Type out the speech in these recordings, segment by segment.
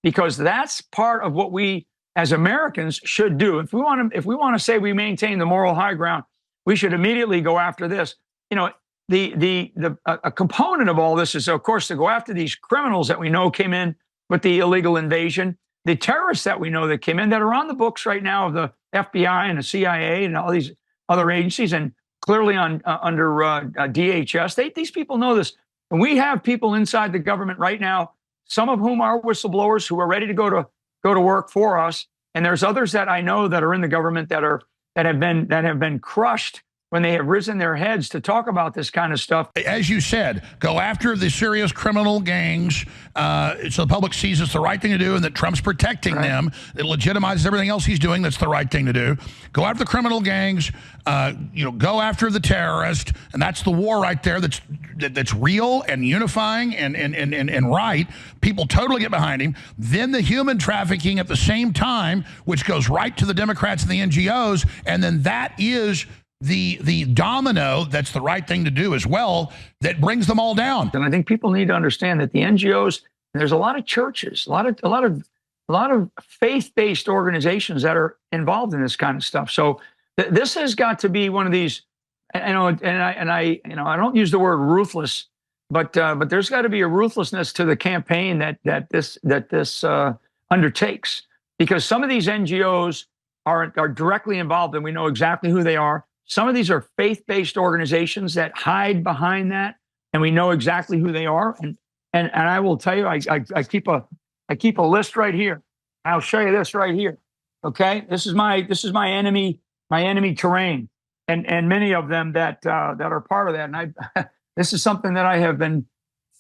because that's part of what we as Americans should do. If we want to say we maintain the moral high ground, we should immediately go after this. You know, a component of all this is, of course, to go after these criminals that we know came in with the illegal invasion, the terrorists that we know that came in that are on the books right now of the FBI and the CIA and all these other agencies, and clearly under DHS. These people know this. And we have people inside the government right now, some of whom are whistleblowers who are ready to go to work for us. And there's others that I know that are in the government that have been crushed when they have risen their heads to talk about this kind of stuff. As you said, go after the serious criminal gangs so the public sees it's the right thing to do and that Trump's protecting them. It legitimizes everything else he's doing. That's the right thing to do. Go after the criminal gangs, go after the terrorists, and that's the war right there that's real and unifying and right. People totally get behind him. Then the human trafficking at the same time, which goes right to the Democrats and the NGOs, and then that is the domino that's the right thing to do as well, that brings them all down. And I think people need to understand that the NGOs, there's a lot of churches, a lot of faith-based organizations that are involved in this kind of stuff. So this has got to be one of these, I don't use the word ruthless, but there's got to be a ruthlessness to the campaign that this undertakes, because some of these NGOs are directly involved, and we know exactly who they are. Some of these are faith-based organizations that hide behind that, and we know exactly who they are. And I will tell you, I keep a list right here. I'll show you this right here. Okay, this is my enemy terrain, and many of them that are part of that. And this is something that I have been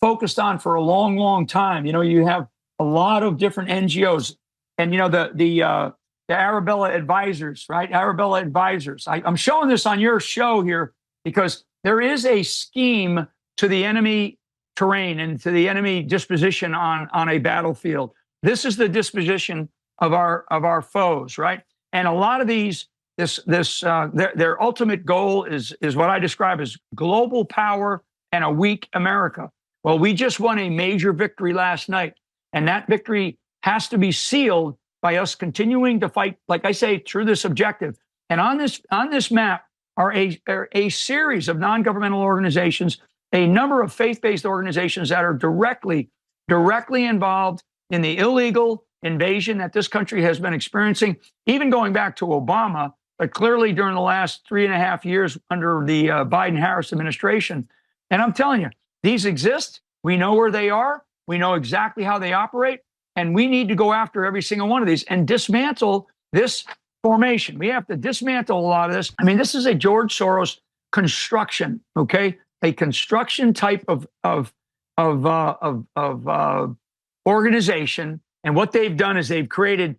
focused on for a long time. You know, you have a lot of different NGOs, and you know the Arabella Advisors, right? Arabella Advisors. I'm showing this on your show here because there is a scheme to the enemy terrain and to the enemy disposition on a battlefield. This is the disposition of our foes, right? And a lot of these, their ultimate goal is what I describe as global power and a weak America. Well, we just won a major victory last night, and that victory has to be sealed by us continuing to fight, like I say, through this objective. And on this map are a series of non-governmental organizations, a number of faith-based organizations that are directly involved in the illegal invasion that this country has been experiencing, even going back to Obama, but clearly during the last 3.5 years under the Biden-Harris administration. And I'm telling you, these exist. We know where they are. We know exactly how they operate. And we need to go after every single one of these and dismantle this formation. We have to dismantle a lot of this. I mean, this is a George Soros construction, okay? A construction type of organization. And what they've done is they've created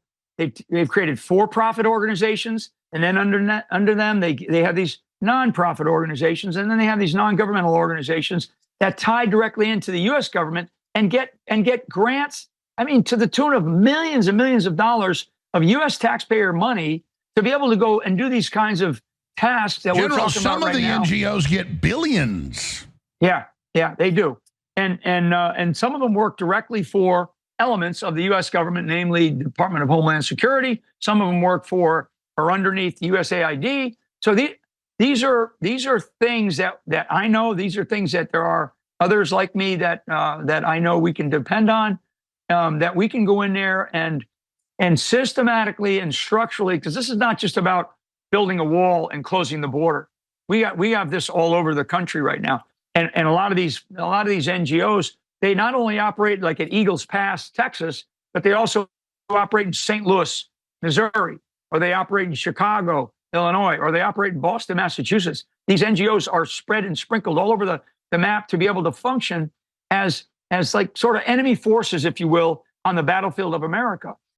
for-profit organizations, and then under them they have these nonprofit organizations, and then they have these non-governmental organizations that tie directly into the U.S. government and get grants. I mean, to the tune of millions and millions of dollars of U.S. taxpayer money to be able to go and do these kinds of tasks that we're talking about right now. Some of the NGOs get billions. Yeah, they do, and some of them work directly for elements of the U.S. government, namely the Department of Homeland Security. Some of them work for or underneath USAID. So these are things that I know. These are things that there are others like me that I know we can depend on. That we can go in there and systematically and structurally, because this is not just about building a wall and closing the border. We have this all over the country right now, and a lot of these NGOs, they not only operate like at Eagles Pass, Texas, but they also operate in St. Louis, Missouri, or they operate in Chicago, Illinois, or they operate in Boston, Massachusetts. These NGOs are spread and sprinkled all over the map to be able to function as like sort of enemy forces, if you will, on the battlefield of America.